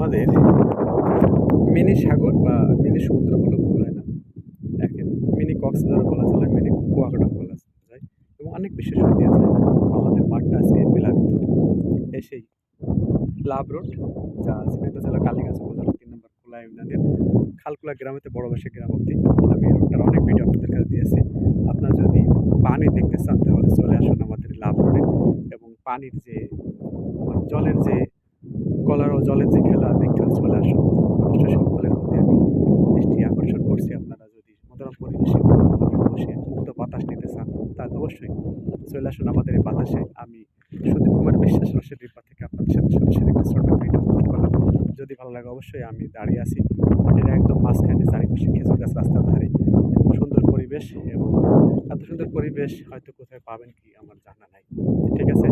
আমাদের মিনি সাগর বা মিনি সমুদ্র বলে ভুল হয় না। দেখেন, মিনি কক্সবাজার বলা চলে, মিনি কুয়াকাটা বলা যায় এবং অনেক বিশেষ ঐতিহ্য আছে। আমাদের মাঠটা আজকে প্লাবিত। এসেই ক্লাব রোড, যা ঝিনাইদহ জেলা কালীগঞ্জ উপজেলা ৩ নম্বর কোলা ইউনিয়নের খালকুলা গ্রামেতে বড়বাসী গ্রাম অব্দি আমি এই রোডটার অনেক ভিডিও আপনাদের কাছে দিয়েছি। আপনারা যদি পানি দেখতে চান তাহলে চলে আসুন আমাদের লাভ রোডে এবং পানির যে জলের যে কলার ও জলের যে খেলা দেখতে হলে চলে আসুন। অবশ্যই সকলের প্রতি আমি দৃষ্টি আকর্ষণ করছি। আপনারা যদি মনোরম পরিবেশে বসে মুক্ত বাতাস নিতে চান তাহলে অবশ্যই চলে আসুন আমাদের এই বাতাসে। আমি সুদীপ কুমার বিশ্বাস রসের রিপা থেকে আপনাদের সাথে সরাসরি একটা ছোট ভিডিও পোস্ট করলাম। যদি ভালো লাগে অবশ্যই আমি দাঁড়িয়ে আছি মাঠের একদম মাঝখানে, চারিপাশে খেজুর গাছ রাস্তার ধারে, সুন্দর পরিবেশ এবং এত সুন্দর পরিবেশ হয়তো কোথায় পাবেন কি আমার জানা নাই। ঠিক আছে?